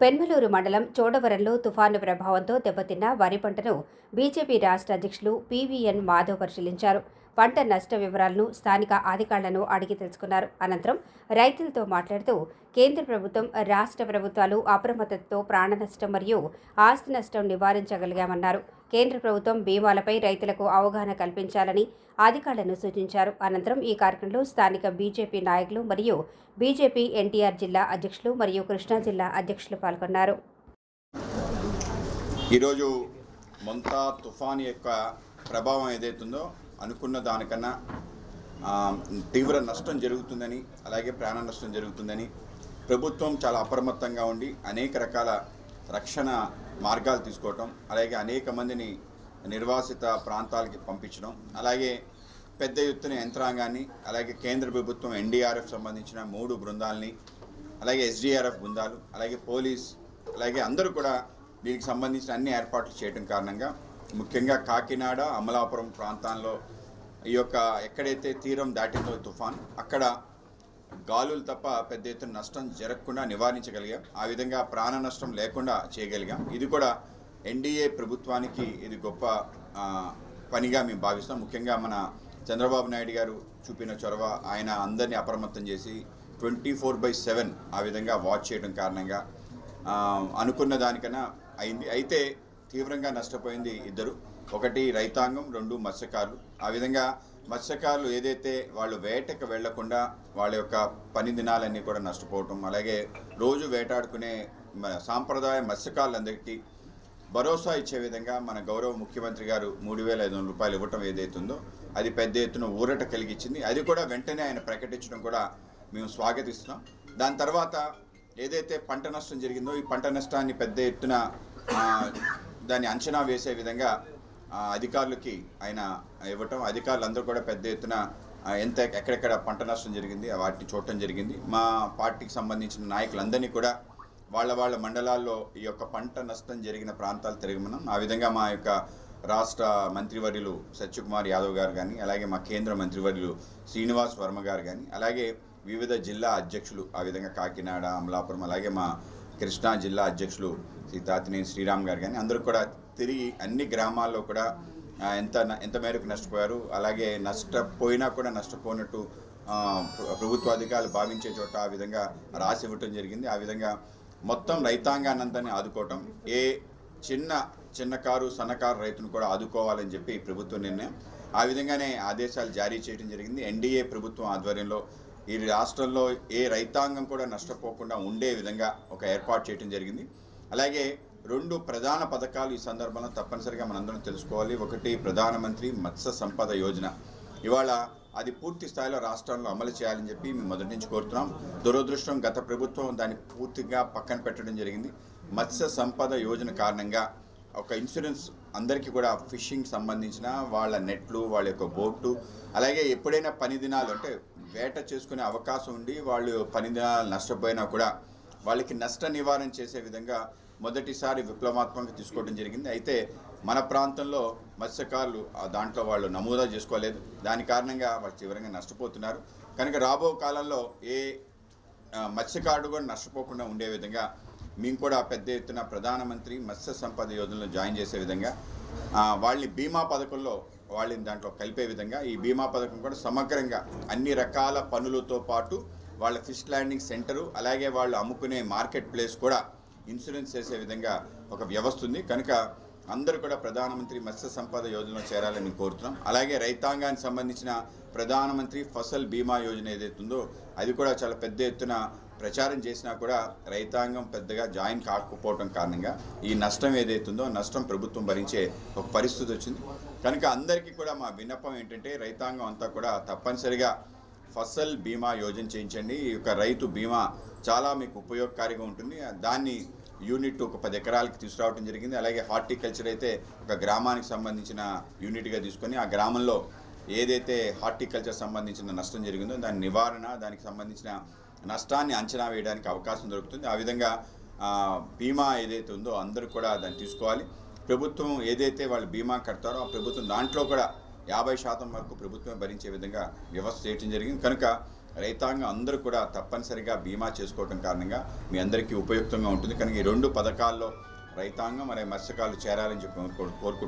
పెన్మలూరు మండలం చోడవరంలో తుఫాను ప్రభావంతో దెబ్బతిన్న వరి పంటను బీజేపీ రాష్ట్ర అధ్యక్షులు పీవీఎన్ మాధవ్ పరిశీలించారు. పంట నష్ట వివరాలను స్థానిక అధికారులను అడిగి తెలుసుకున్నారు. అనంతరం రైతులతో మాట్లాడుతూ కేంద్ర ప్రభుత్వం, రాష్ట్ర ప్రభుత్వాలు అప్రమత్తతతో ప్రాణ నష్టం మరియు ఆస్తి నష్టం నివారించగలిగామన్నారు. కేంద్ర ప్రభుత్వం బీమాలపై రైతులకు అవగాహన కల్పించాలని అధికారులను సూచించారు. అనంతరం ఈ కార్యక్రమంలో స్థానిక బీజేపీ నాయకులు మరియు బీజేపీ ఎన్టీఆర్ జిల్లా అధ్యక్షులు మరియు కృష్ణా జిల్లా అధ్యక్షులు పాల్గొన్నారు. ఈరోజు మొంతా తుఫాను యొక్క ప్రభావం ఏదైతుందో అనుకున్న దానికన్నా తీవ్ర నష్టం జరుగుతుందని, అలాగే ప్రాణ నష్టం జరుగుతుందని ప్రభుత్వం చాలా అప్రమత్తంగా ఉండి అనేక రకాల రక్షణ మార్గాలు తీసుకోవటం, అలాగే అనేక మందిని నిర్వాసిత ప్రాంతాలకి పంపించడం, అలాగే పెద్ద ఎత్తున యంత్రాంగాన్ని, అలాగే కేంద్ర ప్రభుత్వం ఎన్డీఆర్ఎఫ్ సంబంధించిన 3 బృందాలని, అలాగే ఎస్డీఆర్ఎఫ్ బృందాలు, అలాగే పోలీస్, అలాగే అందరూ కూడా దీనికి సంబంధించిన అన్ని ఏర్పాట్లు చేయడం కారణంగా ముఖ్యంగా కాకినాడ, అమలాపురం ప్రాంతాల్లో ఈ యొక్క ఎక్కడైతే తీరం దాటిందో తుఫాన్ అక్కడ గాలులు తప్ప పెద్ద ఎత్తున నష్టం జరగకుండా నివారించగలిగాం. ఆ విధంగా ప్రాణ నష్టం లేకుండా చేయగలిగాం. ఇది కూడా ఎన్డీఏ ప్రభుత్వానికి ఇది గొప్ప పనిగా మేము భావిస్తాం. ముఖ్యంగా మన చంద్రబాబు నాయుడు గారు చూపిన చొరవ, ఆయన అందరినీ అప్రమత్తం చేసి 24/7 ఆ విధంగా వాచ్ చేయడం కారణంగా అనుకున్న దానికన్నా అయింది. అయితే తీవ్రంగా నష్టపోయింది ఇద్దరు, ఒకటి రైతాంగం, 2 మత్స్యకారులు. ఆ విధంగా మత్స్యకారులు ఏదైతే వాళ్ళు వేటకు వెళ్లకుండా వాళ్ళ యొక్క పని దినాలన్నీ కూడా నష్టపోవటం, అలాగే రోజు వేటాడుకునే సాంప్రదాయ మత్స్యకారులందరికీ భరోసా ఇచ్చే విధంగా మన గౌరవ ముఖ్యమంత్రి గారు 3,500 రూపాయలు ఇవ్వటం ఏదైతుందో అది పెద్ద ఎత్తున ఊరట కలిగించింది. అది కూడా వెంటనే ఆయన ప్రకటించడం కూడా మేము స్వాగతిస్తున్నాం. దాని తర్వాత ఏదైతే పంట నష్టం జరిగిందో ఈ పంట నష్టాన్ని పెద్ద ఎత్తున దాన్ని అంచనా వేసే విధంగా అధికారులకి ఆయన ఇవ్వటం, అధికారులందరూ కూడా పెద్ద ఎత్తున ఎక్కడెక్కడ పంట నష్టం జరిగింది వాటిని చూడటం జరిగింది. మా పార్టీకి సంబంధించిన నాయకులందరినీ కూడా వాళ్ళ మండలాల్లో ఈ యొక్క పంట నష్టం జరిగిన ప్రాంతాలు తిరగమన్నాం. ఆ విధంగా మా యొక్క రాష్ట్ర మంత్రివర్యులు సత్యకుమార్ యాదవ్ గారు కానీ, అలాగే మా కేంద్ర మంత్రివర్యులు శ్రీనివాస్ వర్మ గారు కానీ, అలాగే వివిధ జిల్లా అధ్యక్షులు, ఆ విధంగా కాకినాడ, అమలాపురం, అలాగే మా కృష్ణా జిల్లా అధ్యక్షులు తాతినేని శ్రీరామ్ గారు కానీ అందరూ కూడా తిరిగి అన్ని గ్రామాల్లో కూడా ఎంత మేరకు నష్టపోయారు, అలాగే నష్టపోయినా కూడా నష్టపోయినట్టు ప్రభుత్వ అధికారులు భావించే చోట ఆ విధంగా రాసి ఇవ్వటం జరిగింది. ఆ విధంగా మొత్తం రైతాంగానంతాన్ని ఆదుకోవటం, ఏ చిన్నకారు సన్నకారు రైతును కూడా ఆదుకోవాలని చెప్పి ప్రభుత్వ నిర్ణయం. ఆ విధంగానే ఆదేశాలు జారీ చేయడం జరిగింది. ఎన్డీఏ ప్రభుత్వం ఆధ్వర్యంలో ఈ రాష్ట్రంలో ఏ రైతాంగం కూడా నష్టపోకుండా ఉండే విధంగా ఒక ఏర్పాటు చేయడం జరిగింది. అలాగే 2 ప్రధాన పథకాలు ఈ సందర్భంలో తప్పనిసరిగా మనందరం తెలుసుకోవాలి. ఒకటి ప్రధానమంత్రి మత్స్య సంపద యోజన. ఇవాళ అది పూర్తి స్థాయిలో రాష్ట్రంలో అమలు చేయాలని చెప్పి మేము మొదటి నుంచి కోరుతున్నాం. దురదృష్టం గత ప్రభుత్వం దాన్ని పూర్తిగా పక్కన పెట్టడం జరిగింది. మత్స్య సంపద యోజన కారణంగా ఒక ఇన్సూరెన్స్ అందరికీ కూడా ఫిషింగ్ సంబంధించిన వాళ్ళ నెట్లు, వాళ్ళ యొక్క బోట్లు, అలాగే ఎప్పుడైనా పని దినాలు అంటే వేట చేసుకునే అవకాశం ఉండి వాళ్ళు పని దినాలు నష్టపోయినా కూడా వాళ్ళకి నష్ట నివారణ చేసే విధంగా మొదటిసారి విప్లవాత్మకంగా తీసుకోవడం జరిగింది. అయితే మన ప్రాంతంలో మత్స్యకారులు దాంట్లో వాళ్ళు నమోదా చేసుకోలేదు. దాని కారణంగా వాళ్ళు తీవ్రంగా నష్టపోతున్నారు. కనుక రాబో కాలంలో ఏ మత్స్యకారుడు కూడా నష్టపోకుండా ఉండే విధంగా మేము కూడా పెద్ద ఎత్తున ప్రధానమంత్రి మత్స్య సంపద యోజనలో జాయిన్ చేసే విధంగా వాళ్ళని బీమా పథకంలో వాళ్ళని దాంట్లో కలిపే విధంగా ఈ బీమా పథకం కూడా సమగ్రంగా అన్ని రకాల పనులతో పాటు వాళ్ళ ఫిష్ ల్యాండింగ్ సెంటరు, అలాగే వాళ్ళు అమ్ముకునే మార్కెట్ ప్లేస్ కూడా ఇన్సూరెన్స్ చేసే విధంగా ఒక వ్యవస్థ ఉంది. కనుక అందరూ కూడా ప్రధానమంత్రి మత్స్య సంపద యోజనలో చేరాలని కోరుతున్నాం. అలాగే రైతాంగానికి సంబంధించిన ప్రధానమంత్రి ఫసల్ బీమా యోజన ఏదైతుందో అది కూడా చాలా పెద్ద ఎత్తున ప్రచారం చేసినా కూడా రైతాంగం పెద్దగా జాయిన్ కాకపోవడం కారణంగా ఈ నష్టం ఏదైతుందో నష్టం ప్రభుత్వం భరించే ఒక పరిస్థితి వచ్చింది. కనుక అందరికీ కూడా మా విన్నపం ఏంటంటే రైతాంగం అంతా కూడా తప్పనిసరిగా ఫసల్ బీమా యోజన చేయించండి. ఈ యొక్క రైతు బీమా చాలా మీకు ఉపయోగకారిగా ఉంటుంది. దాన్ని యూనిట్ ఒక 10 ఎకరాలకి తీసుకురావడం జరిగింది. అలాగే హార్టికల్చర్ అయితే ఒక గ్రామానికి సంబంధించిన యూనిట్గా తీసుకొని ఆ గ్రామంలో ఏదైతే హార్టికల్చర్ సంబంధించిన నష్టం జరిగిందో దాని నివారణ, దానికి సంబంధించిన నష్టాన్ని అంచనా వేయడానికి అవకాశం దొరుకుతుంది. ఆ విధంగా బీమా ఏదైతే ఉందో అందరూ కూడా దాన్ని తీసుకోవాలి. ప్రభుత్వం ఏదైతే వాళ్ళు బీమా కడతారో ఆ ప్రభుత్వం దాంట్లో కూడా 50% వరకు ప్రభుత్వమే భరించే విధంగా వ్యవస్థ చేయడం జరిగింది. కనుక రైతాంగం అందరూ కూడా తప్పనిసరిగా బీమా చేసుకోవడం కారణంగా మీ అందరికీ ఉపయుక్తంగా ఉంటుంది. కనుక ఈ 2 పథకాల్లో రైతాంగం మరి మత్స్యకారులు చేరాలని చెప్పి కోరుకుంటున్నాను.